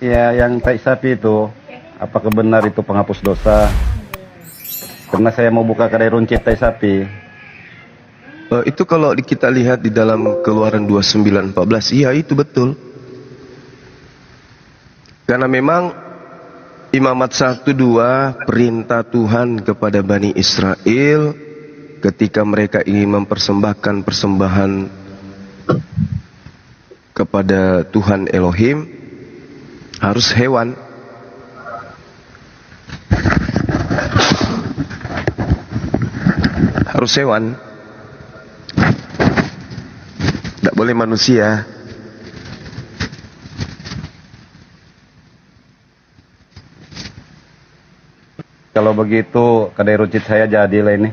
Ya, yang tai sapi itu, apakah benar itu penghapus dosa? Karena saya mau buka kedai runcit tai sapi. Itu kalau kita lihat di dalam Keluaran 29:14, iya itu betul. Karena memang Imamat 1-2 perintah Tuhan kepada Bani Israel ketika mereka ingin mempersembahkan persembahan kepada Tuhan Elohim harus hewan. Harus hewan. Tidak boleh manusia. Kalau begitu kedai runcit saya jadi lah ini,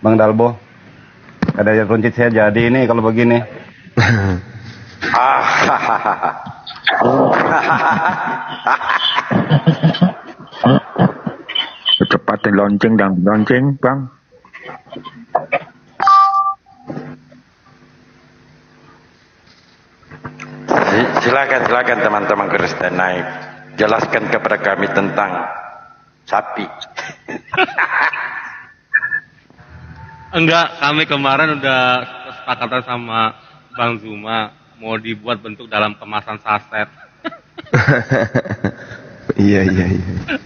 Bang Dalbo. Kedai runcit saya jadi ini kalau begini. Cepat lonceng dan lonceng, Bang. Silakan teman-teman Kristen naik. Jelaskan kepada kami tentang sapi. Enggak, kami kemarin udah kesepakatan sama Bang Zuma mau dibuat bentuk dalam kemasan saset. Iya.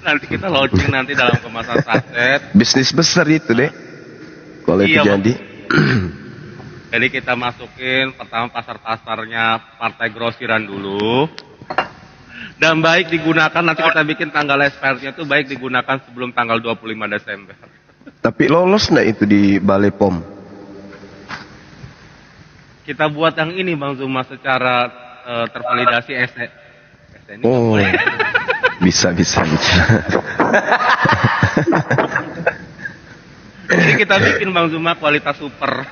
Nanti kita launching nanti dalam kemasan saset. Bisnis besar itu deh. Kalau itu jadi. Jadi kita masukin pertama pasar-pasarnya partai grosiran dulu. Dan baik digunakan, nanti kita bikin tanggal expirednya itu baik digunakan sebelum tanggal 25 Desember. Tapi lolos nggak itu di Balai POM? Kita buat yang ini Bang Zuma secara tervalidasi ini Oh, bisa. Jadi kita bikin Bang Zuma kualitas super.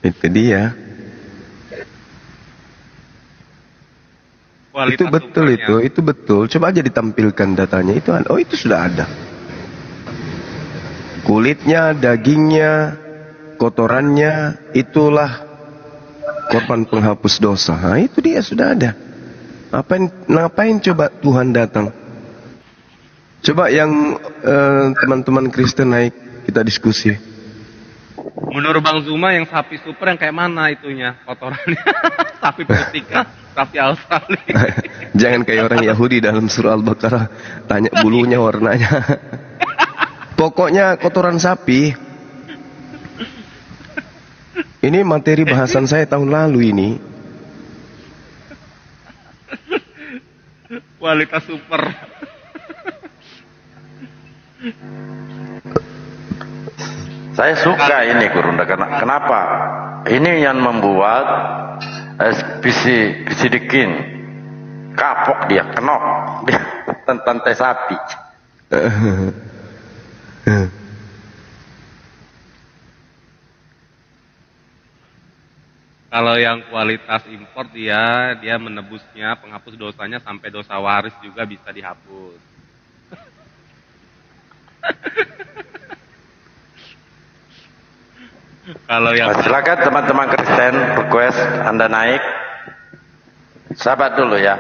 Itu dia. Kualitas Itu betul. Coba aja ditampilkan datanya. Itu sudah ada. Kulitnya, dagingnya, kotorannya, itulah korban penghapus dosa. Nah, itu dia sudah ada. Ngapain coba Tuhan datang? Coba yang teman-teman Kristen naik, kita diskusi. Menurut Bang Zuma yang sapi super yang kayak mana itunya kotorannya? Sapi putih, sapi Australia. Jangan kayak orang Yahudi dalam surah Al-Baqarah tanya bulunya, warnanya. Pokoknya kotoran sapi. Ini materi bahasan saya tahun lalu ini. Kualitas super. Saya suka ini Gurunda, kenapa? Ini yang membuat bisidikin kapok dia, kenok dia tentang tai sapi. Kalau yang kualitas impor dia menebusnya, penghapus dosanya sampai dosa waris juga bisa dihapus. Kalau yang Silakan teman-teman Kristen request Anda naik. Sahabat dulu ya,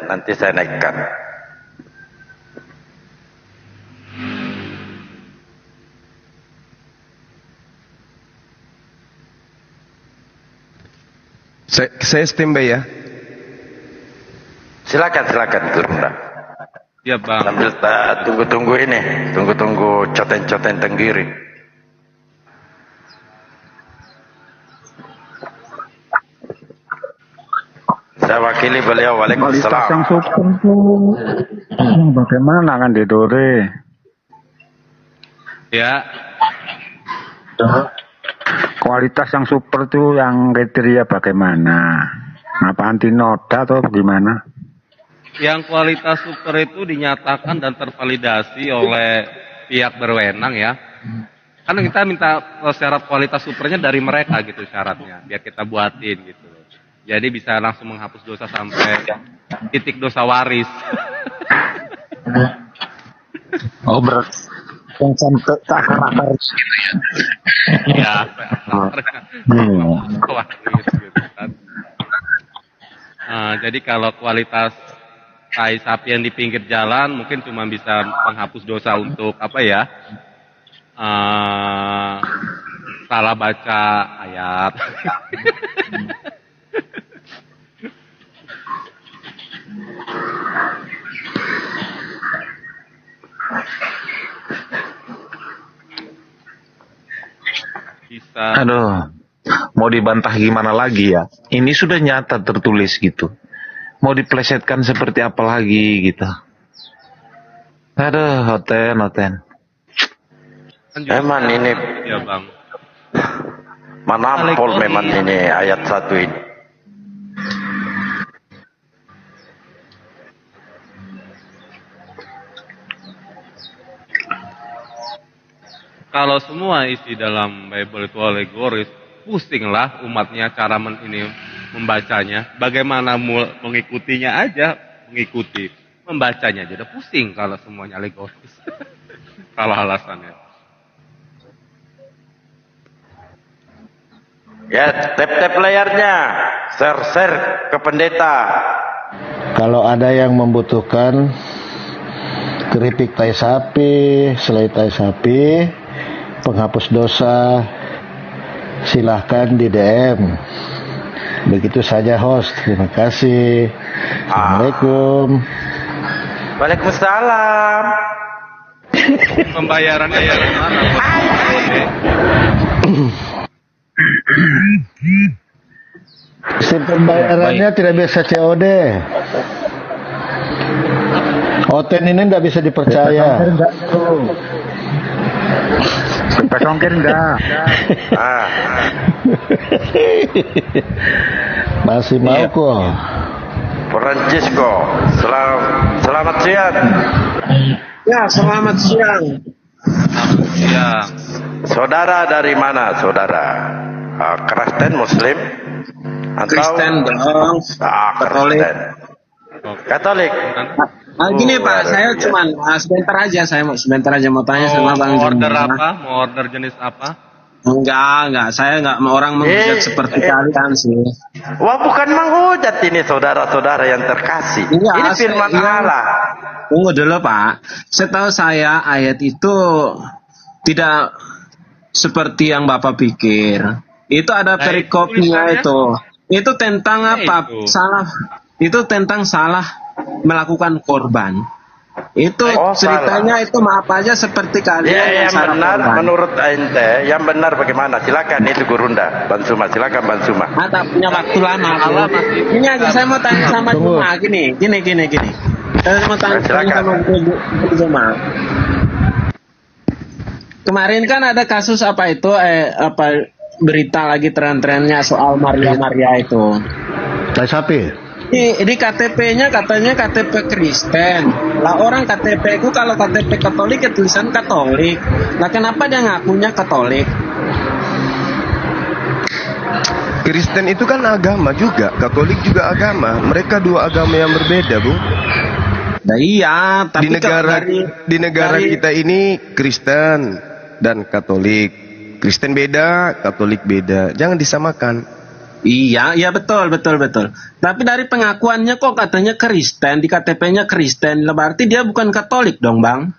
nanti saya naikkan. Saya standby ya. Silakan Gurunda. ya Bang. Sambil tunggu ini, tunggu coten-coten tenggiri. Saya wakili beliau. Kualitas yang Waalaikumsalam. super itu bagaimana kan Dedore? Ya, Kualitas yang super itu yang kriteria bagaimana? Apa anti noda atau bagaimana? yang kualitas super itu dinyatakan dan tervalidasi oleh pihak berwenang ya. Kan kita minta syarat kualitas supernya dari mereka gitu syaratnya, biar kita buatin gitu. Jadi bisa langsung menghapus dosa sampai titik dosa waris. Oh berat. Yang sampai ke akar-akar gitu Ya, waris gitu kan. Nah, Jadi kalau kualitas tai sapi yang di pinggir jalan mungkin cuma bisa menghapus dosa untuk apa ya? Salah baca ayat. Bisa. Aduh, mau dibantah gimana lagi ya? Ini sudah nyata tertulis gitu. Mau diplesetkan seperti apa lagi gitu. Aduh, hoten. Kan juga Memang ini ya bang. menampol memang ini ayat 1 ini. Kalau semua isi dalam Bible itu alegoris, pusinglah umatnya cara membacanya. Bagaimana mengikutinya aja, mengikuti. Membacanya aja udah pusing kalau semuanya alegoris. Kalau alasannya. Ya, tap-tap layarnya. Share ke pendeta. Kalau ada yang membutuhkan keripik tai sapi, selai tai sapi, penghapus dosa, silahkan di DM. Begitu saja host. Terima kasih. Assalamualaikum. Waalaikumsalam. Pembayarannya dari mana? Sistem pembayarannya tidak bisa COD. Hoten ini tidak bisa dipercaya. Pas ongkir enggak? Masih mau kok. Francisco, selamat siang. Ya, selamat siang. Ya, Saudara dari mana, saudara? Kristen, Muslim? Atau Kristen dong. Katolik. Kristen. Katolik. Gini Pak, saya cuman sebentar aja mau tanya sama Bang mau order Jumlah. apa? Mau order jenis apa? Enggak, saya enggak mau orang menghujat seperti kalian sih. Wah, bukan menghujat ini saudara-saudara yang terkasih. Iya, Ini firman Allah. Tunggu dulu Pak. Setahu saya ayat itu tidak seperti yang Bapak pikir. Itu ada perikopnya itu. Itu tentang apa? Itu. Itu tentang salah melakukan korban. Itu ceritanya salah. itu maaf aja seperti kalian Ya, yang salah benar korban. menurut ente, yang benar bagaimana? Silakan itu Gurunda, Bansuma, silakan Bansuma. Tak punya waktu lama. Allah masih. Ini aja saya mau tanya sama Juma gini. Saya mau tanya Silakan. sama Juma. Kemarin kan ada kasus apa itu berita lagi tren-trennya soal Maria itu. Tai sapi. Di KTP-nya katanya KTP Kristen. Lah orang KTP ku kalau KTP Katolik ya tulisan Katolik. Nah kenapa dia ngakunya Katolik? Kristen itu kan agama juga, Katolik juga agama. Mereka dua agama yang berbeda, Bung. Nah iya, tapi Di negara kita ini Kristen dan Katolik. Kristen beda, Katolik beda. Jangan disamakan. Iya betul. Tapi dari pengakuannya kok katanya Kristen, di KTP-nya Kristen, berarti dia bukan Katolik dong, Bang?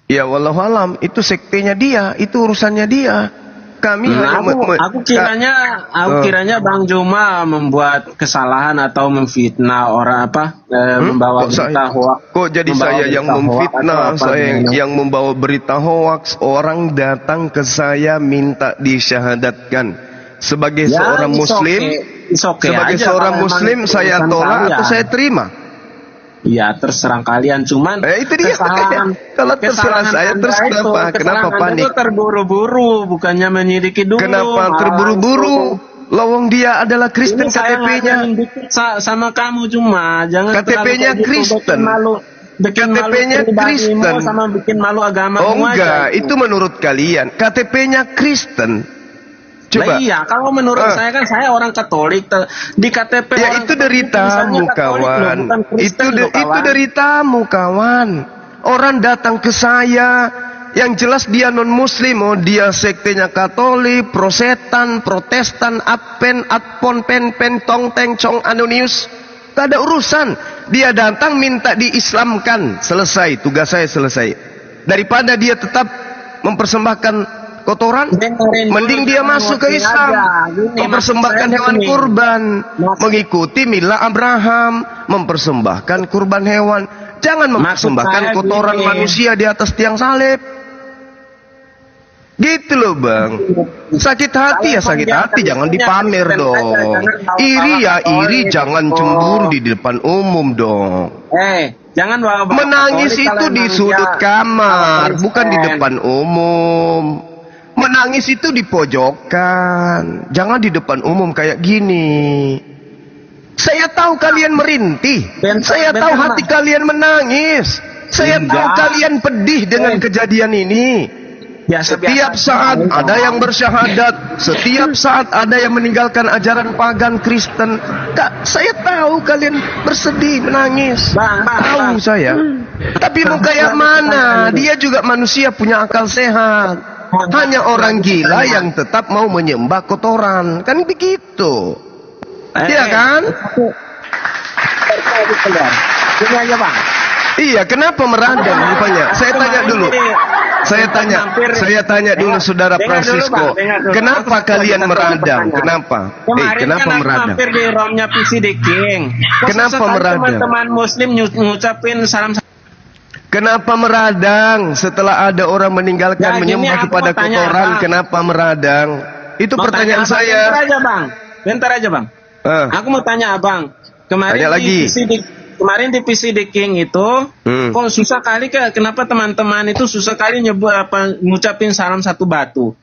Ya wallahualam, itu sektenya dia, itu urusannya dia. Kami Aku kiranya Bang Juma membuat kesalahan atau memfitnah orang membawa berita hoax. Kok jadi saya yang memfitnah, saya yang membawa berita hoax. Orang datang ke saya minta disyahadatkan sebagai seorang muslim. Sebagai seorang muslim saya tolak atau saya terima? Ya terserah kalian, cuman itu dia. Kalau terserah saya terus kenapa panik? Itu terburu-buru, bukannya menyelidiki dulu. Kenapa terburu-buru? Lawang dia adalah Kristen KTP-nya. Sama kamu cuma jangan KTP-nya Kristen. KTP-nya Kristen sama bikin malu agama. Oh enggak, itu menurut kalian. KTP-nya Kristen. Coba. Iya, kalau menurut saya kan saya orang Katolik, di KTP ya itu deritamu kawan. Itu deritamu kawan. Orang datang ke saya, yang jelas dia non muslim, dia sektenya Katolik, Protestan, Advent, Adpon, Pen, Tong, Teng, Cong, Anonius. Tak ada urusan. Dia datang minta diislamkan. Selesai, tugas saya selesai. Daripada dia tetap mempersembahkan kotoran, mending dia masuk ke Islam, mempersembahkan hewan kurban, mengikuti milah Abraham, mempersembahkan kurban hewan. Jangan mempersembahkan kotoran manusia di atas tiang salib. Gitu loh bang. Sakit hati ya sakit hati, jangan dipamer dong. Iri ya iri, jangan cemburu di depan umum dong. Jangan bawa menangis itu di sudut kamar, bukan di depan umum. Menangis itu di pojokan, jangan di depan umum kayak gini. Saya tahu kalian merintih, saya tahu hati kalian menangis, saya tahu kalian pedih dengan kejadian ini. Setiap saat ada yang bersyahadat, setiap saat ada yang meninggalkan ajaran pagan Kristen. Kak, saya tahu kalian bersedih, menangis. Tahu saya. Tapi mau kayak mana? Dia juga manusia, punya akal sehat. Hanya orang gila yang tetap mau menyembah kotoran. Kan begitu. Iya kan? Ini aja bang. Iya, kenapa meradang rupanya? Saya tanya dulu. Saya tanya dulu saudara Francisco. Kenapa kalian meradang? Kenapa? Kenapa meradang? Mampir di romnya PC The King. Kenapa meradang? Teman-teman muslim ngucapin salam. Kenapa meradang setelah ada orang meninggalkan menyembah kepada kotoran? Kenapa meradang? Itu pertanyaan saya. Bentar aja bang. Aku mau tanya abang. Kemarin di PC The King itu, kok susah kali kenapa teman-teman itu susah kali ngucapin salam satu batu?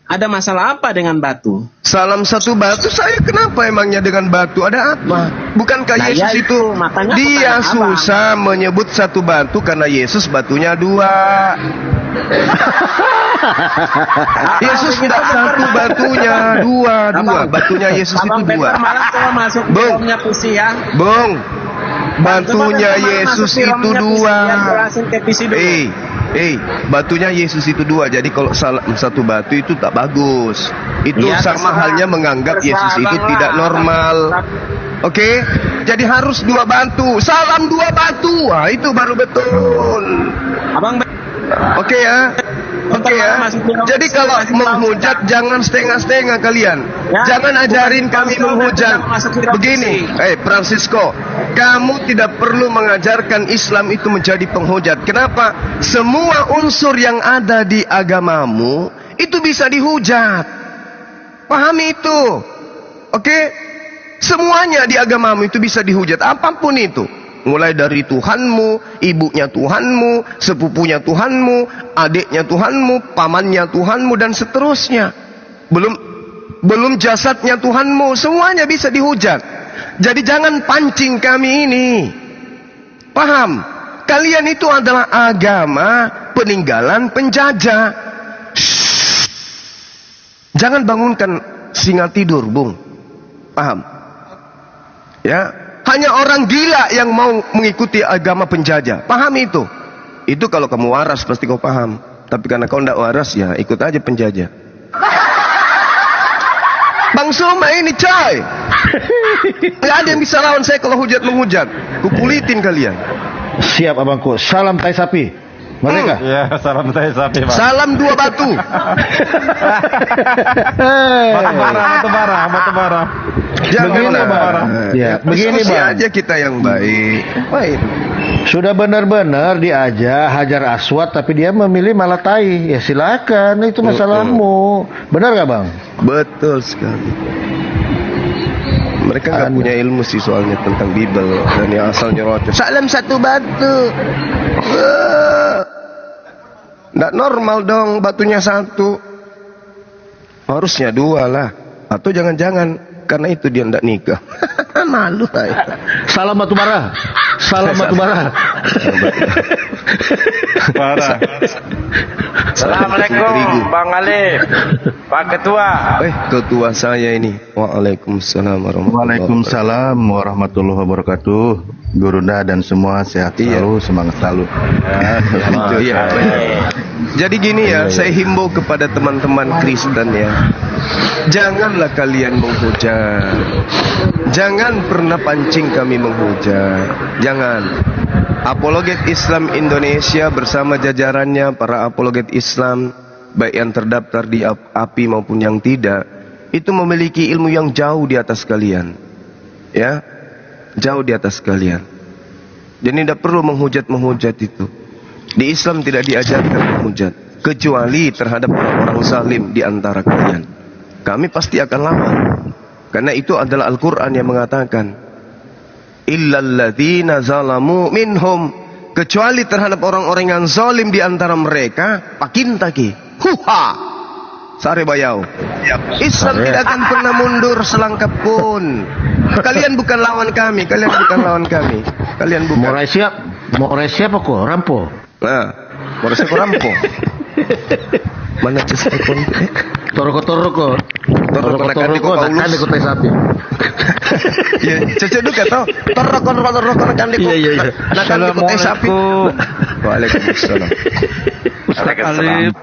Ada masalah apa dengan batu? Salam satu batu, saya kenapa emangnya dengan batu? Ada apa? Bukankah Yesus itu dia susah menyebut satu batu karena Yesus batunya dua. Yesus tidak satu batunya, dua. Batunya Yesus itu dua. Bung, batunya Yesus itu dua. Batunya Yesus itu dua. Jadi kalau satu batu itu tak bagus. Itu sama halnya menganggap Yesus itu tidak normal. Oke, jadi harus dua batu. Salam dua batu. Wah, itu baru betul. Oke ya. Jadi kalau menghujat jangan setengah-setengah kalian. Jangan ajarin kami menghujat. Begini, Francisco, kamu tidak perlu mengajarkan Islam itu menjadi penghujat. Kenapa? Semua unsur yang ada di agamamu itu bisa dihujat. Pahami itu. Oke? Semuanya di agamamu itu bisa dihujat, apapun itu. Mulai dari Tuhanmu, ibunya Tuhanmu, sepupunya Tuhanmu, adiknya Tuhanmu, pamannya Tuhanmu, dan seterusnya. Belum jasadnya Tuhanmu, semuanya bisa dihujat. Jadi jangan pancing kami ini. Paham? Kalian itu adalah agama peninggalan penjajah. Shh. Jangan bangunkan singa tidur, Bung. Paham? Ya. Hanya orang gila yang mau mengikuti agama penjajah. Paham itu? Itu kalau kamu waras pasti kau paham. Tapi karena kau tidak waras ya ikut aja penjajah. Bang Suma ini coy. Gak ada yang bisa lawan saya kalau hujat menghujat. Kukulitin kalian. Siap abangku. Salam tai sapi. Mereka. Ya, salam tai sapi, Bang. Salam dua batu. Batu bara. Jangan Bang. Ya, begini Bang. aja kita yang baik. Baik. Sudah benar-benar diajak hajar aswad tapi dia memilih malah tai. Ya silakan, itu masalahmu. Benar gak Bang? Betul sekali. Mereka nggak punya ilmu sih soalnya tentang Bible dan yang asal nyerocos. Salam satu batu. Nggak normal dong batunya satu. Harusnya dua lah. Atau jangan-jangan karena itu dia nggak nikah. Malu saya. Salam batu bara. Salam batu bara. Parah. Assalamualaikum Bang Ali, Pak Ketua. Ketua saya ini. Waalaikumsalam warahmatullahi wabarakatuh. Waalaikumsalam warahmatullahi wabarakatuh. Gurunda dan semua sehat selalu, semangat selalu. Iya. Jadi gini ya, saya himbau kepada teman-teman Kristen ya. Janganlah kalian menghujat. Jangan pernah pancing kami menghujat. Jangan. Apologet Islam Indonesia bersama jajarannya, para apologet Islam, baik yang terdaftar di API maupun yang tidak, itu memiliki ilmu yang jauh di atas kalian. Ya, jauh di atas kalian. Jadi tidak perlu menghujat itu. Di Islam tidak diajarkan menghujat, kecuali terhadap orang-orang zalim di antara kalian. Kami pasti akan lawan. Karena itu adalah Al-Quran yang mengatakan, illalladzina zalamu minhum, kecuali terhadap orang-orang yang zalim di antara mereka, pakintaki, huha, sare bayau. Islam tidak akan pernah mundur selangkah pun. Kalian bukan lawan kami, kalian bukan lawan kami. Kalian bukan. Mau siap kok, rampo. Nah, mau siap rampo. Mana cus ikon? Toroko. Nakan di kota sapi. Ya, cocok juga tau. Toroko nakan di kota sapi. Waalaikumsalam. Ustaz Alif,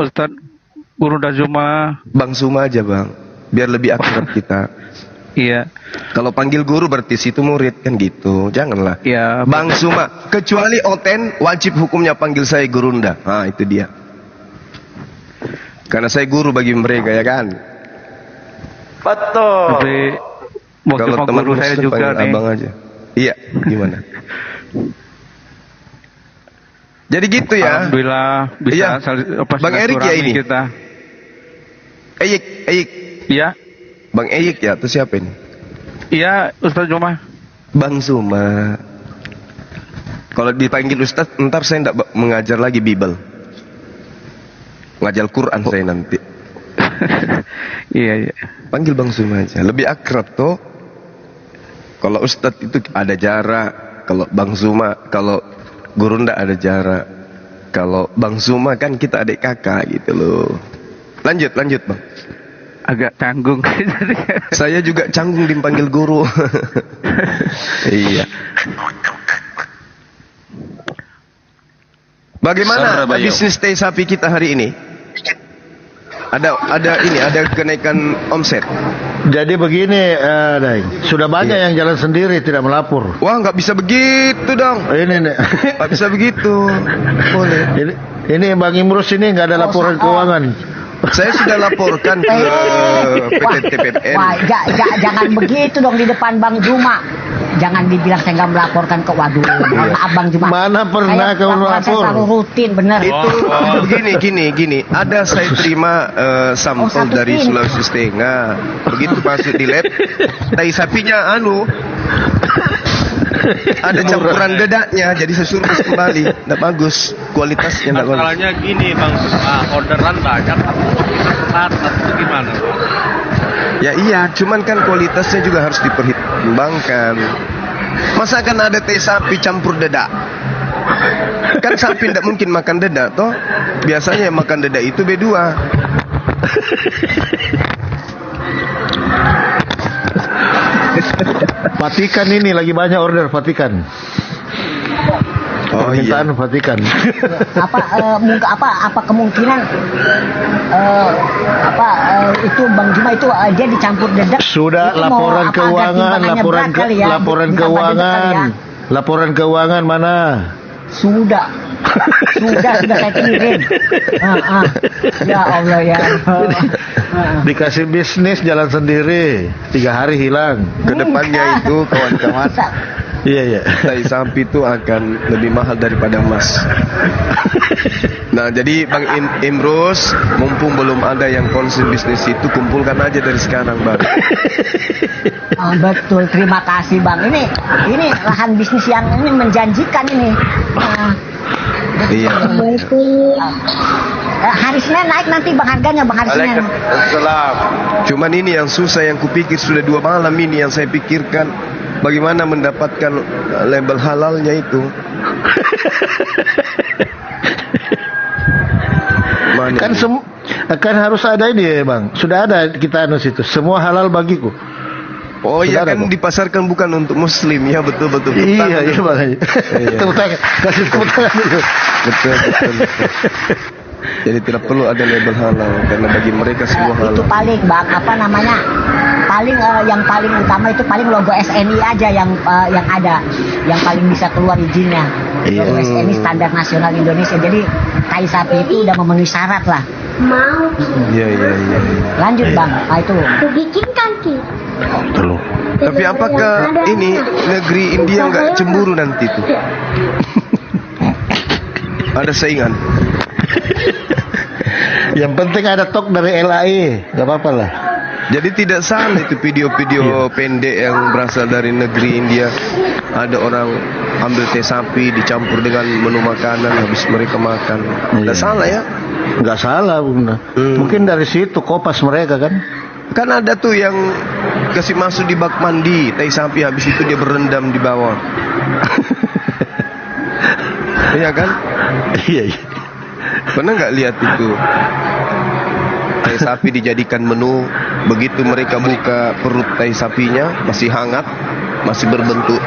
Ustaz Guru Dazuma. Bang Zuma aja bang, biar lebih akrab kita. Iya. Kalau panggil guru berarti situ murid kan gitu. Janganlah. Iya. Bang Zuma, kecuali Oten wajib hukumnya panggil saya Gurunda. Nah itu dia. Karena saya guru bagi mereka ya kan. Betul. Tapi kalau teman guru saya juga nih. Abang aja. Iya, gimana? Jadi gitu ya. Alhamdulillah bisa Iya. Bang Erik ya ini. Kita. Eyik. Iya. Bang Eyik ya, atau siapa ini? Iya, Ustaz Juma. Bang Zuma. Kalau dipanggil Ustaz, ntar saya tidak mengajar lagi Bible. Ngajar Quran saya nanti. Iya. Panggil Bang Zuma aja. Lebih akrab toh. Kalau Ustaz itu ada jarak. Kalau Bang Zuma, kalau Gurunda ada jarak. Kalau Bang Zuma kan kita adik kakak gitu loh. Lanjut Bang. Agak canggung. Saya juga canggung dipanggil guru. Iya. Bagaimana bisnis teh sapi kita hari ini? Ada kenaikan omset. Jadi begini, sudah banyak yang jalan sendiri tidak melapor. Wah, nggak bisa begitu dong. Ini nih. Nggak bisa begitu. Boleh. Ini Bang Imrus ini nggak ada laporan keuangan. Saya sudah laporkan ke PT TPN. Wah, jangan begitu dong di depan Bang Zuma. Jangan dibilang saya nggak melaporkan ke waduh. Maaf Bang Zuma. Mana pernah kau lapor? Saya selalu rutin bener. Itu gini. Ada saya terima sampel dari Sulawesi Tengah. Begitu masuk di lab, tai sapinya ada campuran dedaknya, jadi saya suruh kembali. Nggak bagus, kualitasnya nggak bagus. Masalahnya gini Bang, orderan banyak, tapi gimana? Ya iya, cuman kan kualitasnya juga harus dipertimbangkan. Masa kan ada teh sapi campur dedak? Kan sapi tidak mungkin makan dedak toh. Biasanya yang makan dedak itu B2. Vatikan ini lagi banyak order Vatikan. Permintaan Vatikan. Apa kemungkinan itu Bang Zuma itu dia dicampur dedak? Sudah itu laporan keuangan, laporan keuangan mana? Sudah saya kirim. Ya Allah ya. Dikasih bisnis jalan sendiri 3 hari hilang. Kedepannya itu kawan-kawan. Iya. Tai sapi itu akan lebih mahal daripada emas. Nah, jadi Bang Imrus, mumpung belum ada yang konsen bisnis itu, kumpulkan aja dari sekarang, Bang. Betul, terima kasih Bang. Ini lahan bisnis yang ini menjanjikan ini. Iya. Hari Senin naik nanti Bang harganya Bang, hari Senin. Waalaikumsalam. Cuman ini yang susah, yang kupikir sudah 2 malam ini yang saya pikirkan, bagaimana mendapatkan label halalnya itu. Kan harus ada ini ya Bang. Sudah ada kita situ. Semua halal bagiku. Oh iya kan dipasarkan bukan untuk muslim ya, betul. Iya Bang. Tepuk tangan. Kasih tepuk tangan dulu. Betul. Jadi tidak perlu ada label halal karena bagi mereka semua halal. Itu paling bang apa namanya? Paling yang paling utama itu paling logo SNI aja yang ada, yang paling bisa keluar izinnya. Logo SNI Standar Nasional Indonesia. Jadi tai sapi itu udah memenuhi syarat lah. Mau. Iya. Lanjut bang, itu. Bikin kaki. Belum. Tapi apakah ini negeri India nggak cemburu nanti tuh? Ada saingan. Yang penting ada tok dari LAI, nggak apa-apa lah. Jadi tidak salah itu video-video pendek yang berasal dari negeri India. Ada orang ambil teh sapi dicampur dengan menu makanan habis mereka makan. Tidak salah ya? Nggak salah, benar. Mungkin dari situ kopas mereka kan. Kan ada tuh yang kasih masuk di bak mandi teh sapi habis itu dia berendam di bawah. Iya kan? Iya. Pernah nggak lihat itu? Tai sapi dijadikan menu, begitu mereka buka perut tai sapinya masih hangat, masih berbentuk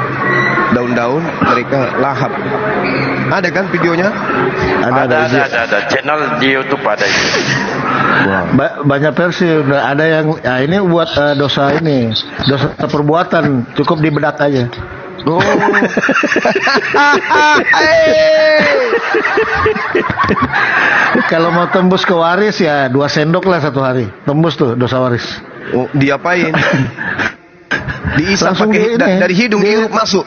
daun-daun, mereka lahap. Ada kan videonya? Ada. Channel di YouTube ada itu. Banyak versi. Ada yang ini buat dosa perbuatan, cukup dibedak aja. Oh. Kalau mau tembus ke waris ya 2 sendok lah satu hari. Tembus tuh dosa waris. Oh, diapain? Diisap Langsung pakai dari hidung dihirup masuk.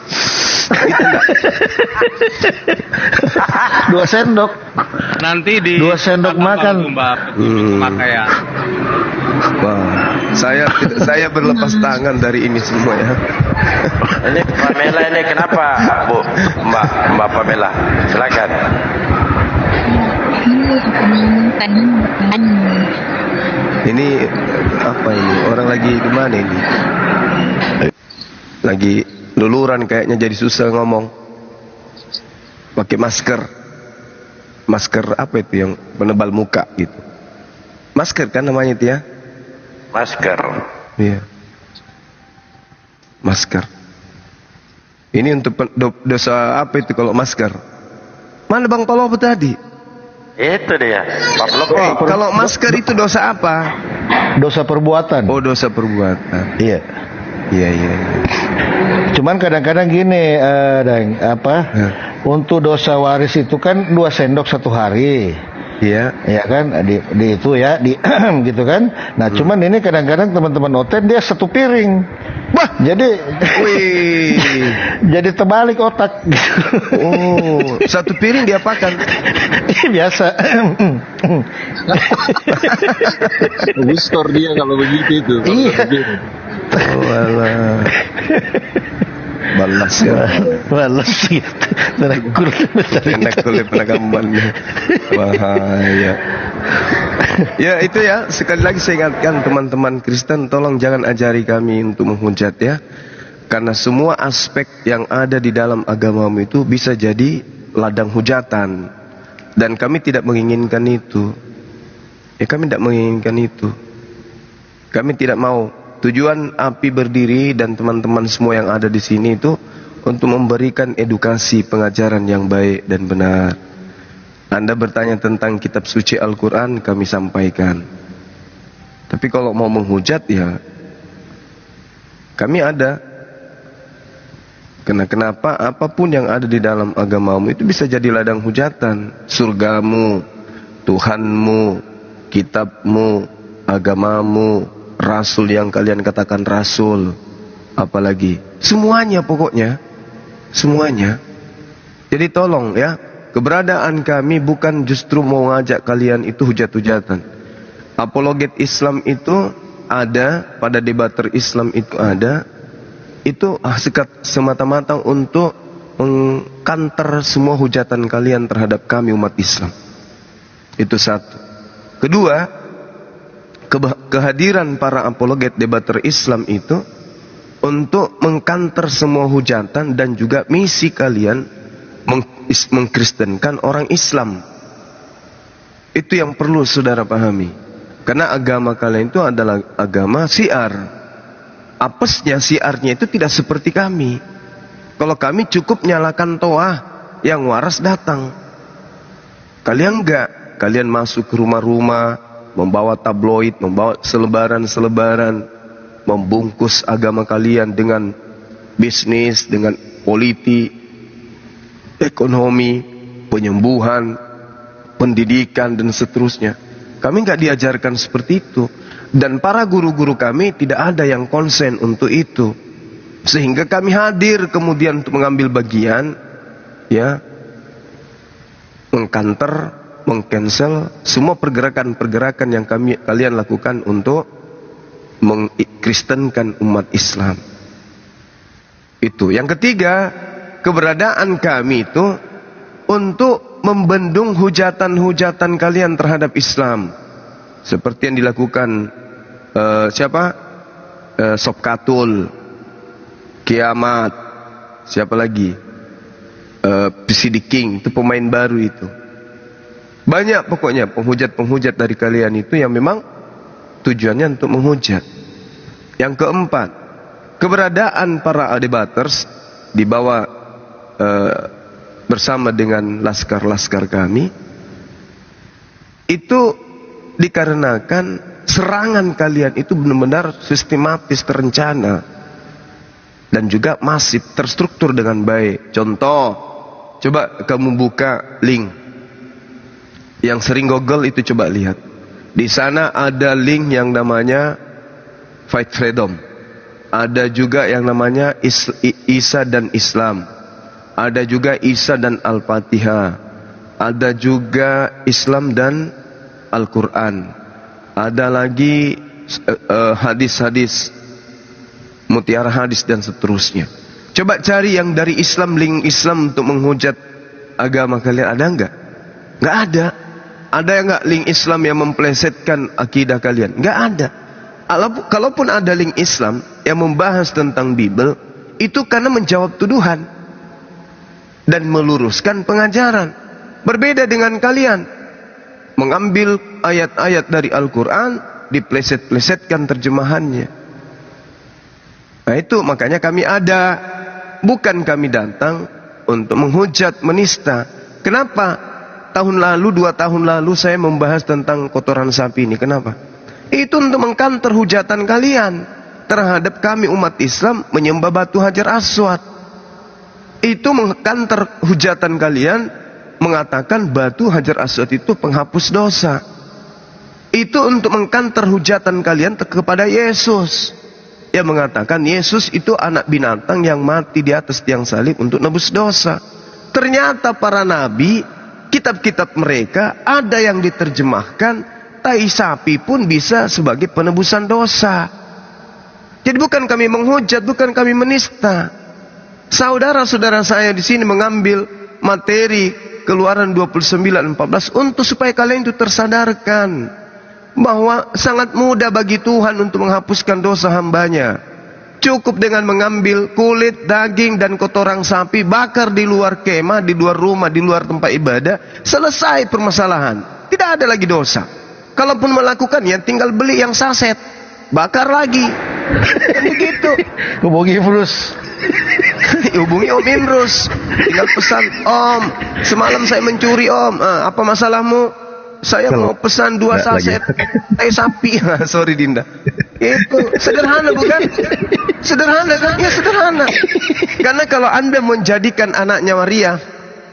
Gitu enggak? 2 sendok. Nanti di 2 sendok makan. Pakaian. Wah, saya berlepas tangan dari ini semua ya. Ini Pamela ini kenapa Bu? Mbak Pamela, silakan. Ini apa ini? Orang lagi di mana ini? Lagi luluran kayaknya jadi susah ngomong. Pakai masker. Masker apa itu yang penebal muka gitu? Masker kan namanya itu ya? Masker. Iya. Masker. Ini untuk dosa apa itu kalau masker? Mana Bang Palopo tadi? Itu dia. Pak Loko. Kalau masker itu dosa apa? Dosa perbuatan. Oh, dosa perbuatan. Iya. Iya. Cuman kadang-kadang gini, untuk dosa waris itu kan 2 sendok satu hari. Iya. Ya kan, di itu ya, gitu kan. Nah, cuman ini kadang-kadang teman-teman oten dia 1 piring. Wah, jadi jadi terbalik otak. Oh, 1 piring diapakan? Biasa. Skor dia kalau begitu itu. Iya. Oh, alah. Balas ya. Balas gitu. Enak kulit penagambannya. Bahaya. Ya itu ya, sekali lagi saya ingatkan teman-teman Kristen, tolong jangan ajari kami untuk menghujat ya. Karena semua aspek yang ada di dalam agamamu itu bisa jadi ladang hujatan. Dan kami tidak menginginkan itu. Ya kami tidak menginginkan itu. Kami tidak mau. Tujuan API berdiri dan teman-teman semua yang ada di sini itu untuk memberikan edukasi pengajaran yang baik dan benar. Anda bertanya tentang kitab suci Al-Quran, kami sampaikan. Tapi kalau mau menghujat ya, kami ada. Kenapa? Apapun yang ada di dalam agamamu itu bisa jadi ladang hujatan. Surgamu, Tuhanmu, kitabmu, agamamu, Rasul yang kalian katakan Rasul, apalagi semuanya pokoknya, semuanya. Jadi tolong ya, keberadaan kami bukan justru mau ngajak kalian itu hujat-hujatan. Apologet Islam itu ada, pada debater Islam itu ada, itu semata-mata untuk mengkanter semua hujatan kalian terhadap kami umat Islam. Itu satu. Kedua, kehadiran para apologet debater Islam itu untuk mengkanter semua hujatan dan juga misi kalian mengkristenkan orang Islam. Itu yang perlu saudara pahami. Karena agama kalian itu adalah agama syiar. Apesnya syiarnya itu tidak seperti kami. Kalau kami cukup nyalakan toah, yang waras datang. Kalian enggak. Kalian masuk ke rumah-rumah, membawa tabloid, membawa selebaran-selebaran, membungkus agama kalian dengan bisnis, dengan politik, ekonomi, penyembuhan, pendidikan, dan seterusnya. Kami enggak diajarkan seperti itu. Dan para guru-guru kami tidak ada yang konsen untuk itu. Sehingga kami hadir kemudian untuk mengambil bagian, ya, mengkanter, mengcancel semua pergerakan-pergerakan yang kalian lakukan untuk mengkristenkan umat Islam. Itu. Yang ketiga, keberadaan kami itu untuk membendung hujatan-hujatan kalian terhadap Islam. Seperti yang dilakukan Sopkatul, Kiamat, siapa lagi? PCD King, itu pemain baru itu. Banyak pokoknya penghujat-penghujat dari kalian itu yang memang tujuannya untuk menghujat. Yang keempat, keberadaan para debaters dibawa bersama dengan laskar-laskar kami itu dikarenakan serangan kalian itu benar-benar sistematis, terencana, dan juga masif, terstruktur dengan baik. Contoh, coba kamu buka link yang sering Google itu, coba lihat. Di sana ada link yang namanya Fight Freedom. Ada juga yang namanya Isa dan Islam. Ada juga Isa dan Al-Fatihah. Ada juga Islam dan Al-Quran. Ada lagi hadis-hadis, mutiara hadis, dan seterusnya. Coba cari yang dari Islam, link Islam untuk menghujat agama kalian. Ada enggak? Enggak ada. Ada enggak link Islam yang memplesetkan akidah kalian? Enggak ada. Kalaupun ada link Islam yang membahas tentang Bible, itu karena menjawab tuduhan dan meluruskan pengajaran. Berbeda dengan kalian, mengambil ayat-ayat dari Al-Quran, dipleset-plesetkan terjemahannya. Nah itu makanya kami ada. Bukan kami datang untuk menghujat, menista. Kenapa? Tahun lalu, 2 tahun lalu saya membahas tentang kotoran sapi ini. Kenapa? Itu untuk mengkanter hujatan kalian terhadap kami umat Islam menyembah batu Hajar Aswad. Itu mengkanter hujatan kalian, mengatakan batu Hajar Aswad itu penghapus dosa. Itu untuk mengkanter hujatan kalian kepada Yesus, yang mengatakan Yesus itu anak binatang yang mati di atas tiang salib untuk nebus dosa. Ternyata para nabi, kitab-kitab mereka ada yang diterjemahkan tai sapi pun bisa sebagai penebusan dosa. Jadi bukan kami menghujat, bukan kami menista. Saudara-saudara saya di sini mengambil materi Keluaran 29:14 untuk supaya kalian itu tersadarkan bahwa sangat mudah bagi Tuhan untuk menghapuskan dosa hambanya. Cukup dengan mengambil kulit, daging, dan kotoran sapi, bakar di luar kemah, di luar rumah, di luar tempat ibadah. Selesai permasalahan. Tidak ada lagi dosa. Kalaupun melakukan, ya tinggal beli yang saset, bakar lagi. Begitu. Hubungi Imrus. Hubungi Om Imrus. Tinggal pesan, Om, semalam saya mencuri Om. Apa masalahmu? Saya mau pesan 2 saset tai sapi. Sorry Dinda. Itu sederhana bukan? Sederhana kan? Ya sederhana. Karena kalau Anda menjadikan anaknya Maria,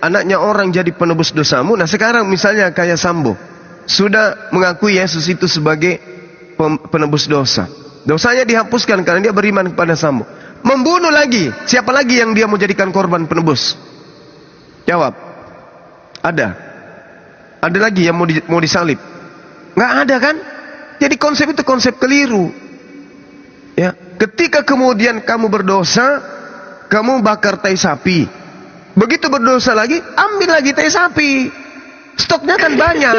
anaknya orang jadi penebus dosamu. Nah sekarang misalnya kayak Sambo sudah mengakui Yesus itu sebagai penebus dosa. Dosanya dihapuskan karena dia beriman kepada Sambo. Membunuh lagi. Siapa lagi yang dia mau jadikan korban penebus? Jawab. Ada. Ada lagi yang mau disalib? Nggak ada kan? Jadi konsep itu konsep keliru. Ya, ketika kemudian kamu berdosa, kamu bakar tai sapi. Begitu berdosa lagi, ambil lagi tai sapi. Stoknya kan banyak.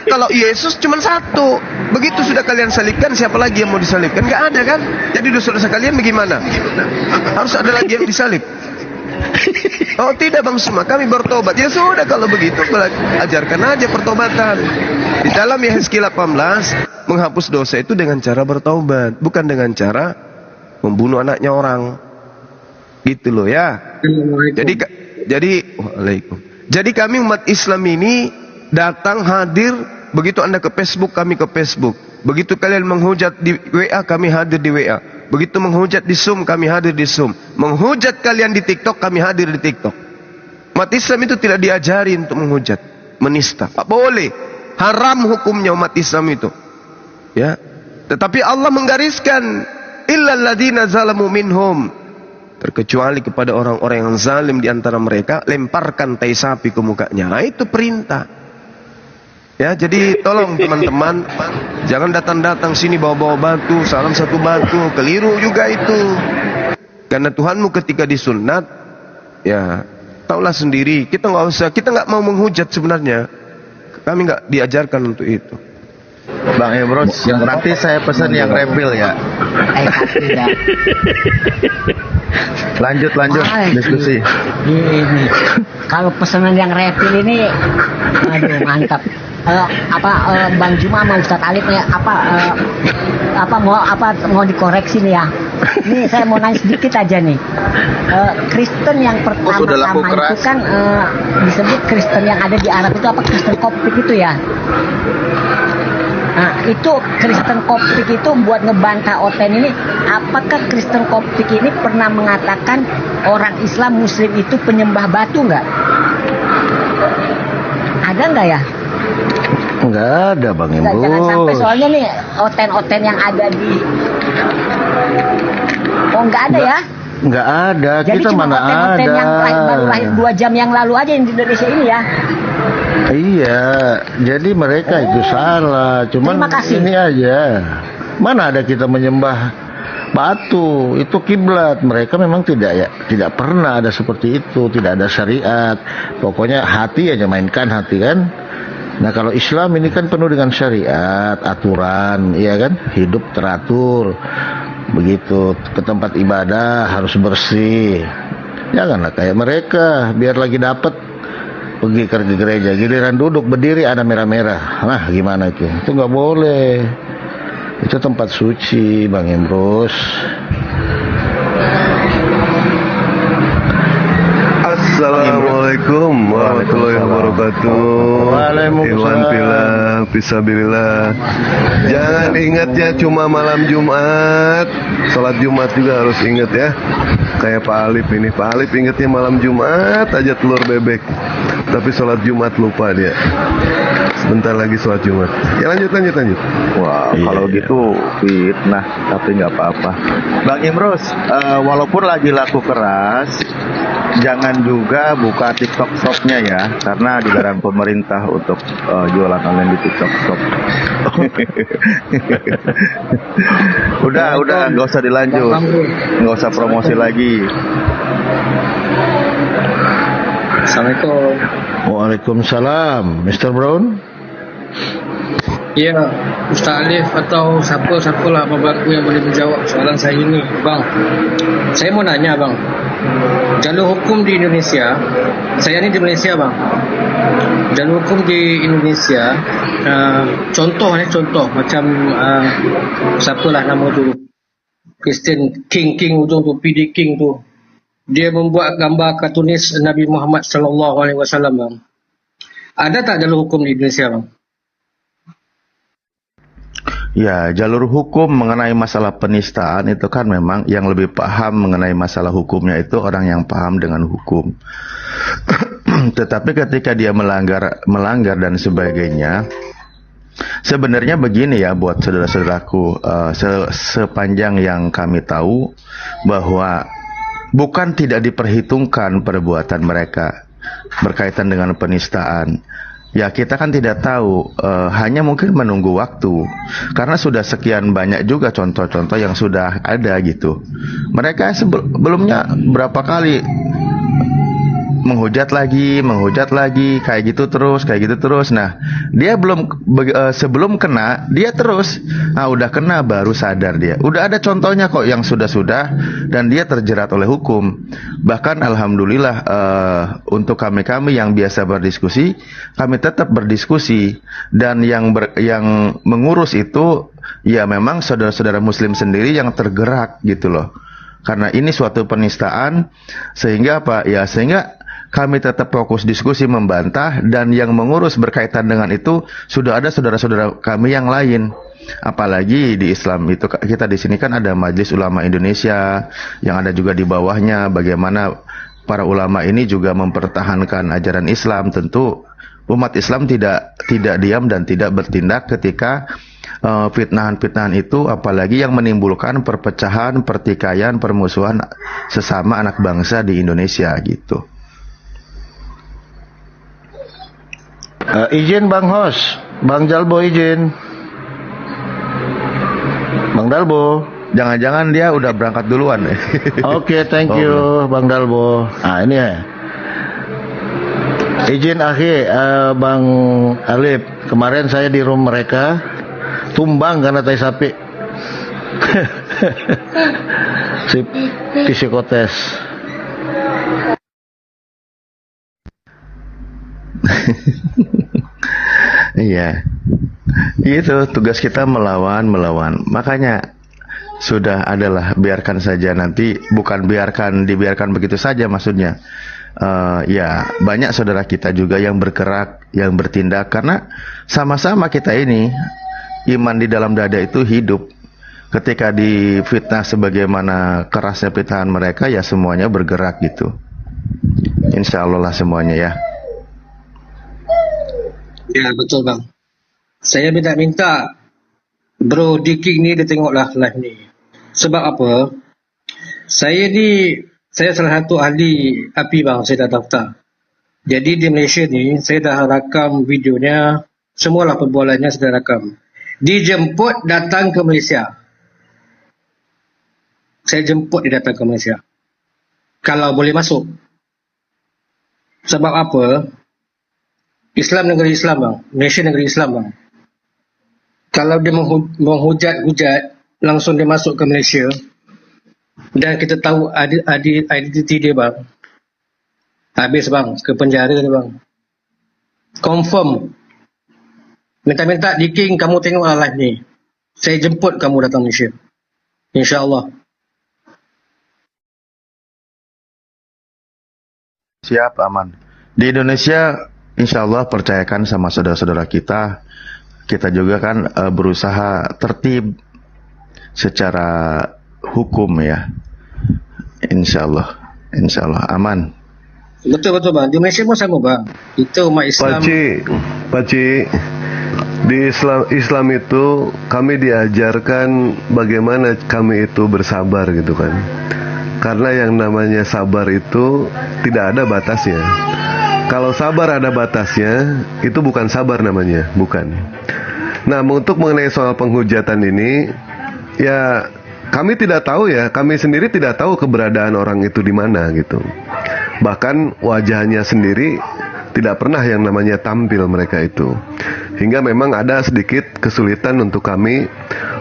Kalau Yesus cuma 1. Begitu sudah kalian salibkan, siapa lagi yang mau disalibkan? Nggak ada kan? Jadi dosa-dosa kalian bagaimana? Harus ada lagi yang disalib. Oh tidak Bang Suma, kami bertobat. Ya sudah kalau begitu, ajarkan aja pertobatan. Di dalam Yehezkiel 18, menghapus dosa itu dengan cara bertobat, bukan dengan cara membunuh anaknya orang. Gitu loh ya. Jadi Waalaikumsalam. Jadi kami umat Islam ini datang hadir. Begitu Anda ke Facebook, kami ke Facebook. Begitu kalian menghujat di WA, kami hadir di WA. Begitu menghujat di Zoom, kami hadir di Zoom. Menghujat kalian di TikTok, kami hadir di TikTok. Umat Islam itu tidak diajari untuk menghujat, menista. Tak boleh. Haram hukumnya umat Islam itu. Ya. Tetapi Allah menggariskan illal ladzina zalamu minhum. Terkecuali kepada orang-orang yang zalim di antara mereka, lemparkan tai sapi ke mukanya. Nah, itu perintah. Ya, jadi tolong teman-teman, jangan datang-datang sini bawa-bawa batu, salam satu batu, keliru juga itu. Karena Tuhanmu ketika disunat, ya, taulah sendiri. Kita nggak mau menghujat sebenarnya. Kami nggak diajarkan untuk itu. Bang Emros, nanti saya pesan yang refill ya. Lanjut diskusi. Ini kalau pesanan yang refill ini, aduh mantap. Bang Juma sama Ustadz Alif nih, mau dikoreksi nih ya. Ini saya mau nanya sedikit aja nih. Kristen yang pertama-tama itu kan disebut Kristen yang ada di Arab itu apa, Kristen Koptik itu ya. Nah, itu Kristen Koptik itu buat ngebantah Oten ini, apakah Kristen Koptik ini pernah mengatakan orang Islam Muslim itu penyembah batu nggak? Ada nggak ya? Nggak ada Bang Emrus. Jangan sampai, soalnya nih Oten-Oten yang ada di nggak ada ya? Nggak ada. Jadi kita cuma mana Oten-Oten ada. yang baru lahir 2 jam yang lalu aja di Indonesia ini ya. Iya, jadi mereka itu salah. Cuman ini aja. Mana ada kita menyembah batu, itu kiblat. Mereka memang tidak pernah ada seperti itu, tidak ada syariat. Pokoknya hati aja, mainkan hati kan. Nah, kalau Islam ini kan penuh dengan syariat, aturan, iya kan? Hidup teratur. Begitu ke tempat ibadah harus bersih. Janganlah kayak mereka, biar lagi dapat pergi ke gereja, giliran duduk berdiri ada merah-merah. Nah, gimana itu? Itu nggak boleh. Itu tempat suci, Bang Emrus. Assalamualaikum warahmatullahi wabarakatuh. Iwan filah, fisabilillah. Jangan ingat ya cuma malam Jumat. Salat Jumat juga harus ingat ya. Kayak Pak Alif ini. Pak Alif ingatnya malam Jumat aja telur bebek. Tapi salat Jumat lupa dia. Sebentar lagi sholat Jumat. Ya lanjut. Wah, kalau gitu fitnah, tapi nggak apa-apa. Bang Imrus, walaupun lagi laku keras, jangan juga buka TikTok Shop-nya ya, karena dilarang pemerintah untuk jualan online di TikTok Shop. udah, nggak usah dilanjut, nggak usah promosi lagi. Assalamualaikum. Waalaikumsalam, Mr. Brown. Iya, Ustaz Alif atau siapa lah pembantu yang boleh menjawab soalan saya ini, Bang. Saya mau nanya, Bang. Jalur hukum di Indonesia, saya ini di Malaysia, Bang. Jalur hukum di Indonesia, contoh macam siapalah nama tu, Kristen King ujung tu, PD King tu. Dia membuat gambar kartunis Nabi Muhammad sallallahu alaihi wasallam, Bang. Ada tak jalur hukum di Indonesia, Bang? Ya, jalur hukum mengenai masalah penistaan itu kan memang yang lebih paham mengenai masalah hukumnya itu orang yang paham dengan hukum. Tetapi ketika dia melanggar dan sebagainya, sebenarnya begini ya buat saudara-saudaraku, sepanjang yang kami tahu bahwa bukan tidak diperhitungkan perbuatan mereka berkaitan dengan penistaan. Ya, kita kan tidak tahu, hanya mungkin menunggu waktu. Karena sudah sekian banyak juga contoh-contoh yang sudah ada gitu. Mereka sebelumnya berapa kali menghujat lagi, kayak gitu terus. Nah, dia sebelum kena, dia terus. Nah, udah kena baru sadar dia. Udah ada contohnya kok yang sudah dan dia terjerat oleh hukum. Bahkan alhamdulillah untuk kami yang biasa berdiskusi, kami tetap berdiskusi dan yang mengurus itu ya memang saudara-saudara muslim sendiri yang tergerak gitu loh. Karena ini suatu penistaan sehingga apa? Ya sehingga kami tetap fokus diskusi membantah, dan yang mengurus berkaitan dengan itu sudah ada saudara-saudara kami yang lain. Apalagi di Islam itu kita di sini kan ada Majelis Ulama Indonesia yang ada juga di bawahnya, bagaimana para ulama ini juga mempertahankan ajaran Islam. Tentu umat Islam tidak diam dan tidak bertindak ketika fitnahan-fitnahan itu, apalagi yang menimbulkan perpecahan, pertikaian, permusuhan sesama anak bangsa di Indonesia gitu. Izin Bang Hos, Bang Jalbo izin. Bang Dalbo, jangan-jangan dia udah berangkat duluan. Oke, thank you Bang Dalbo. Nah ini ya. Izin akhi, Bang Alif, kemarin saya di room mereka tumbang karena tai sapi. Si psikotes. Iya. Itu tugas kita melawan. Makanya sudah adalah biarkan saja, nanti bukan dibiarkan begitu saja maksudnya. Ya banyak saudara kita juga yang bergerak, yang bertindak, karena sama-sama kita ini iman di dalam dada itu hidup. Ketika difitnah sebagaimana kerasnya fitnahan mereka, ya semuanya bergerak gitu. Insya Allah lah semuanya ya. Ya betul bang. Saya minta Bro Diking ni dia tengoklah live ni. Sebab apa? Saya salah satu ahli API bang, saya dah daftar. Jadi di Malaysia ni saya dah rakam videonya, semualah perbualannya saya dah rakam. Dijemput datang ke Malaysia. Saya jemput dia datang ke Malaysia. Kalau boleh masuk. Sebab apa? Islam negeri Islam bang, Malaysia negeri Islam bang. Kalau dia menghujat, langsung dia masuk ke Malaysia, dan kita tahu identiti dia bang, habis bang, ke penjara dia bang. Confirm. Minta Diking, kamu tengok live ni. Saya jemput kamu datang Malaysia. InsyaAllah. Siap, aman. Di Indonesia, insya Allah percayakan sama saudara-saudara kita. Kita juga kan berusaha tertib secara hukum ya. Insya Allah aman. Betul bang. Di Malaysia pun sama bang. Itu umat Islam. Pakcik, di Islam itu kami diajarkan bagaimana kami itu bersabar gitu kan. Karena yang namanya sabar itu tidak ada batasnya. Kalau sabar ada batasnya, itu bukan sabar namanya, bukan. Nah, untuk mengenai soal penghujatan ini, ya kami tidak tahu ya, kami sendiri tidak tahu keberadaan orang itu di mana gitu. Bahkan wajahnya sendiri tidak pernah yang namanya tampil mereka itu. Hingga memang ada sedikit kesulitan untuk kami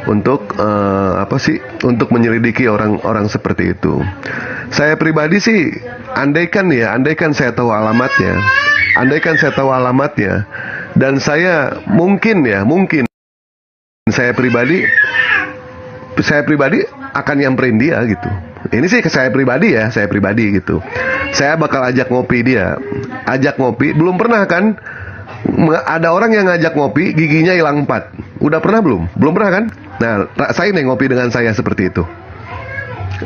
untuk untuk menyelidiki orang-orang seperti itu. Saya pribadi sih, andaikan saya tahu alamatnya, dan saya mungkin saya pribadi akan nyamperin dia gitu. Ini sih saya pribadi gitu. Saya bakal ajak ngopi, belum pernah kan ada orang yang ngajak ngopi giginya hilang 4. Udah pernah belum pernah kan? Nah, saya nih ngopi dengan saya seperti itu.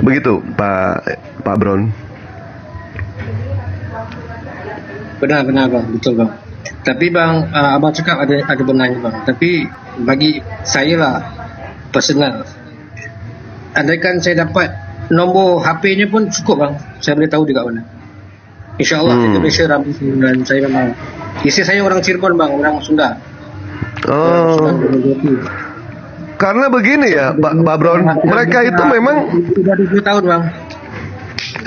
Begitu Pak Bron. Benar bang, betul bang. Tapi bang, abang cakap ada benarnya bang. Tapi bagi saya lah personal, andaikan saya dapat nombor HP-nya pun cukup bang, saya boleh tahu juga mana. InsyaAllah kita Malaysia ramai, dan saya memang isteri saya orang Cirebon bang, orang Sunda. Karena begini ya Pak Bron, mereka itu memang sudah 20 tahun bang.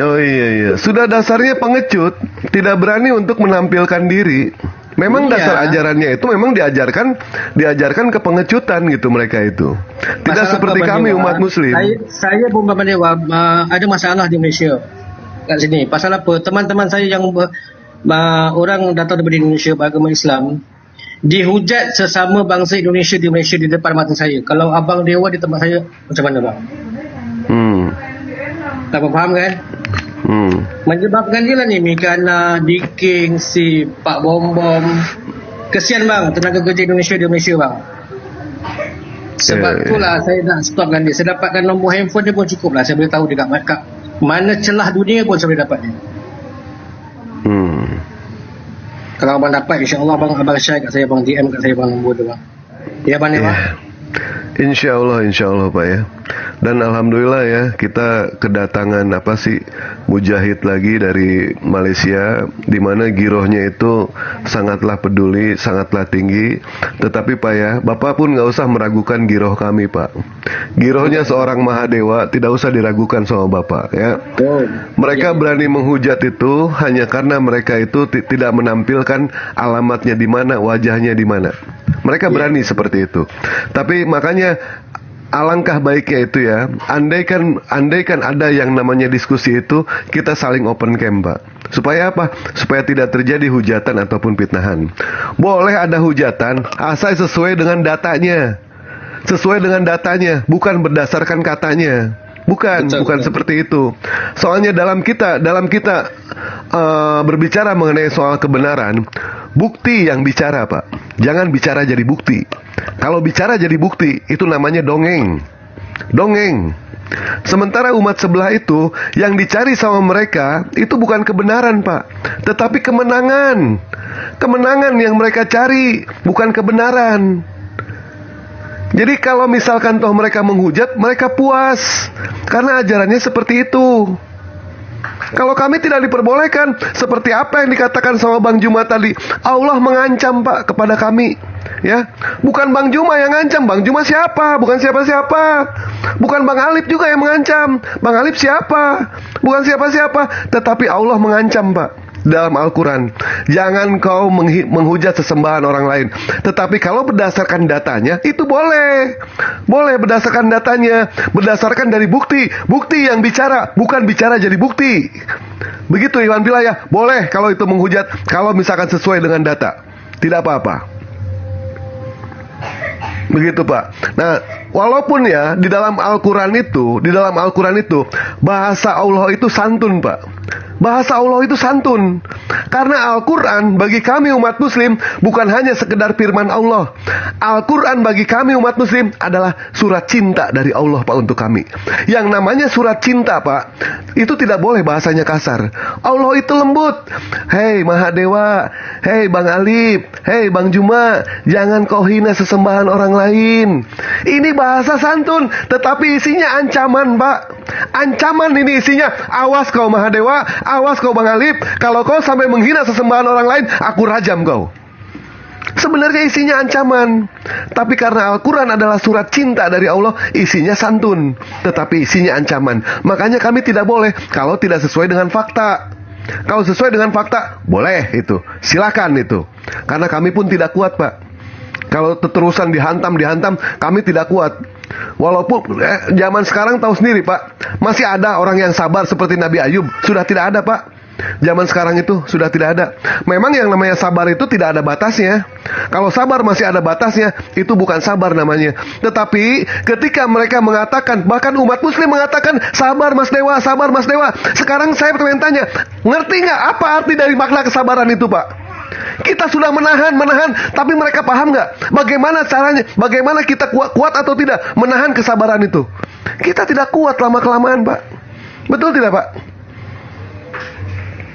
Oh iya, sudah dasarnya pengecut, tidak berani untuk menampilkan diri. Memang dasar ajarannya itu memang diajarkan kepengecutan gitu mereka itu. Tidak masalah seperti kami umat muslim. Saya Bumba Dewa, ada masalah di Malaysia kat sini. Pasal apa? Teman-teman saya yang orang datang dari Indonesia beragama Islam dihujat sesama bangsa Indonesia di Malaysia di depan mata saya. Kalau abang Dewa di tempat saya, macam mana bang? Tak faham kan? Menyebabkan gila nih Mikana, Diking, si Pak Bom Bom. Kesian bang tenaga kerja Indonesia di Malaysia bang. Sebab itulah saya nak stopkan dia. Saya dapatkan nombor handphone dia pun cukup lah. Saya boleh tahu dekat mana celah dunia pun saya boleh dapat dia. Kalau abang dapat, insyaAllah abang share kat saya, abang DM kat saya, abang nombor tu bang. Ya bang, bang. Insya Allah Pak ya. Dan alhamdulillah ya, kita kedatangan mujahid lagi dari Malaysia, di mana girohnya itu sangatlah peduli, sangatlah tinggi. Tetapi Pak ya, Bapak pun nggak usah meragukan giroh kami Pak. Girohnya seorang Mahadewa tidak usah diragukan sama Bapak ya. Mereka berani menghujat itu hanya karena mereka itu tidak menampilkan alamatnya di mana, wajahnya di mana. Mereka berani seperti itu. Tapi makanya alangkah baiknya itu ya, andaikan ada yang namanya diskusi itu, kita saling open camp Pak. Supaya apa? Supaya tidak terjadi hujatan ataupun fitnahan. Boleh ada hujatan, asal sesuai dengan datanya. Sesuai dengan datanya, bukan berdasarkan katanya. Bukan seperti itu. Soalnya dalam kita berbicara mengenai soal kebenaran, bukti yang bicara Pak. Jangan bicara jadi bukti. Kalau bicara jadi bukti, itu namanya dongeng. Sementara umat sebelah itu, yang dicari sama mereka, itu bukan kebenaran Pak, tetapi kemenangan. Kemenangan yang mereka cari, bukan kebenaran. Jadi kalau misalkan toh mereka menghujat, mereka puas. Karena ajarannya seperti itu. Kalau kami tidak diperbolehkan, seperti apa yang dikatakan sama Bang Juma tadi, Allah mengancam Pak kepada kami. Ya, bukan Bang Juma yang ngancam. Bang Juma siapa? Bukan siapa-siapa. Bukan Bang Alip juga yang mengancam. Bang Alip siapa? Bukan siapa-siapa. Tetapi Allah mengancam Pak dalam Al-Quran. Jangan kau menghujat sesembahan orang lain. Tetapi kalau berdasarkan datanya, itu boleh. Boleh berdasarkan datanya. Berdasarkan dari bukti. Bukti yang bicara, bukan bicara jadi bukti. Begitu Iwan Wilayah. Boleh kalau itu menghujat, kalau misalkan sesuai dengan data. Tidak apa-apa. Begitu Pak. Nah, walaupun ya di dalam Al-Quran itu bahasa Allah itu santun Pak. Bahasa Allah itu santun. Karena Al-Quran bagi kami umat muslim bukan hanya sekedar firman Allah. Al-Quran bagi kami umat muslim adalah surat cinta dari Allah Pak untuk kami. Yang namanya surat cinta Pak, itu tidak boleh bahasanya kasar. Allah itu lembut. Hei Mahadewa, hei Bang Alip, hei Bang Juma, jangan kau hina sesembahan orang lain. Ini bahasa santun, tetapi isinya ancaman Pak. Ancaman ini isinya. Awas kau Mahadewa, awas kau Bang Alip, kalau kau sampai menghina sesembahan orang lain, aku rajam kau. Sebenarnya isinya ancaman. Tapi karena Al-Quran adalah surat cinta dari Allah, isinya santun, tetapi isinya ancaman. Makanya kami tidak boleh kalau tidak sesuai dengan fakta. Kalau sesuai dengan fakta, boleh itu. Silakan itu. Karena kami pun tidak kuat Pak. Kalau terusan dihantam, kami tidak kuat. Walaupun zaman sekarang tahu sendiri Pak, masih ada orang yang sabar seperti Nabi Ayub. Sudah tidak ada Pak. Zaman sekarang itu sudah tidak ada. Memang yang namanya sabar itu tidak ada batasnya. Kalau sabar masih ada batasnya, itu bukan sabar namanya. Tetapi ketika mereka mengatakan, bahkan umat muslim mengatakan, sabar Mas Dewa, sabar Mas Dewa. Sekarang saya pengen tanya, ngerti nggak apa arti dari makna kesabaran itu Pak? Kita sudah menahan, tapi mereka paham nggak? Bagaimana caranya? Bagaimana kita kuat atau tidak menahan kesabaran itu? Kita tidak kuat lama-kelamaan Pak. Betul tidak Pak?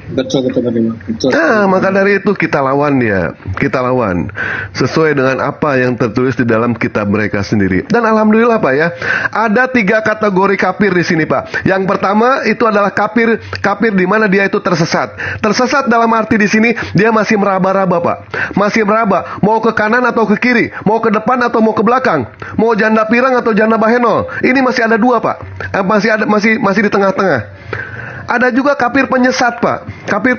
Betul. Nah, maka dari itu kita lawan dia. Kita lawan sesuai dengan apa yang tertulis di dalam kitab mereka sendiri. Dan alhamdulillah Pak ya, ada 3 kategori kafir di sini Pak. Yang pertama itu adalah kafir di mana dia itu tersesat. Tersesat dalam arti di sini dia masih meraba-raba Pak. Masih meraba, mau ke kanan atau ke kiri, mau ke depan atau mau ke belakang, mau janda pirang atau janda bahenol. Ini masih ada 2 Pak. Masih di tengah-tengah. Ada juga kafir penyesat Pak. Kafir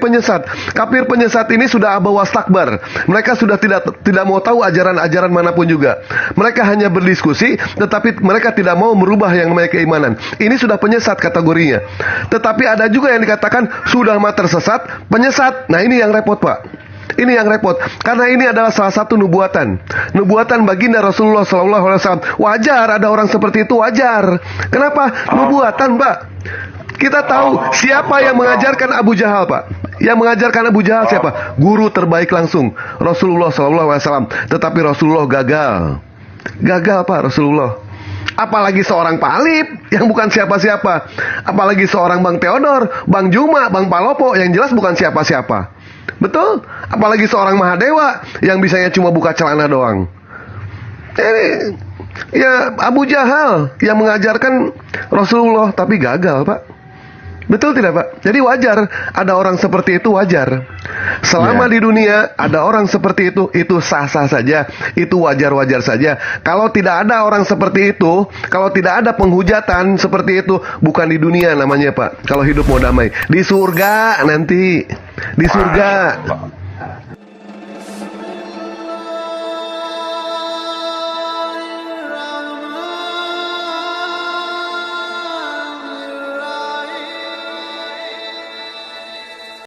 penyesat ini sudah abawas takbar. Mereka sudah tidak mau tahu ajaran-ajaran manapun juga. Mereka hanya berdiskusi, tetapi mereka tidak mau merubah yang namanya keimanan. Ini sudah penyesat kategorinya. Tetapi ada juga yang dikatakan sudah mah tersesat, penyesat. Nah ini yang repot Pak. Ini yang repot. Karena ini adalah salah satu nubuatan. Nubuatan baginda Rasulullah SAW. Wajar ada orang seperti itu, wajar. Kenapa? Nubuatan Pak. Kita tahu siapa yang mengajarkan Abu Jahal, Pak. Yang mengajarkan Abu Jahal siapa? Guru terbaik langsung, Rasulullah SAW. Tetapi Rasulullah gagal. Gagal, Pak, Rasulullah. Apalagi seorang Pak Alip yang bukan siapa-siapa. Apalagi seorang Bang Theodor, Bang Juma, Bang Palopo yang jelas bukan siapa-siapa. Betul? Apalagi seorang Mahadewa yang bisanya cuma buka celana doang. Ya Abu Jahal yang mengajarkan Rasulullah tapi gagal, Pak. Betul tidak, Pak? Jadi wajar ada orang seperti itu, wajar. Selama di dunia ada orang seperti itu sah-sah saja, itu wajar-wajar saja. Kalau tidak ada orang seperti itu, kalau tidak ada penghujatan seperti itu, bukan di dunia namanya, Pak. Kalau hidup mau damai, di surga nanti, di surga.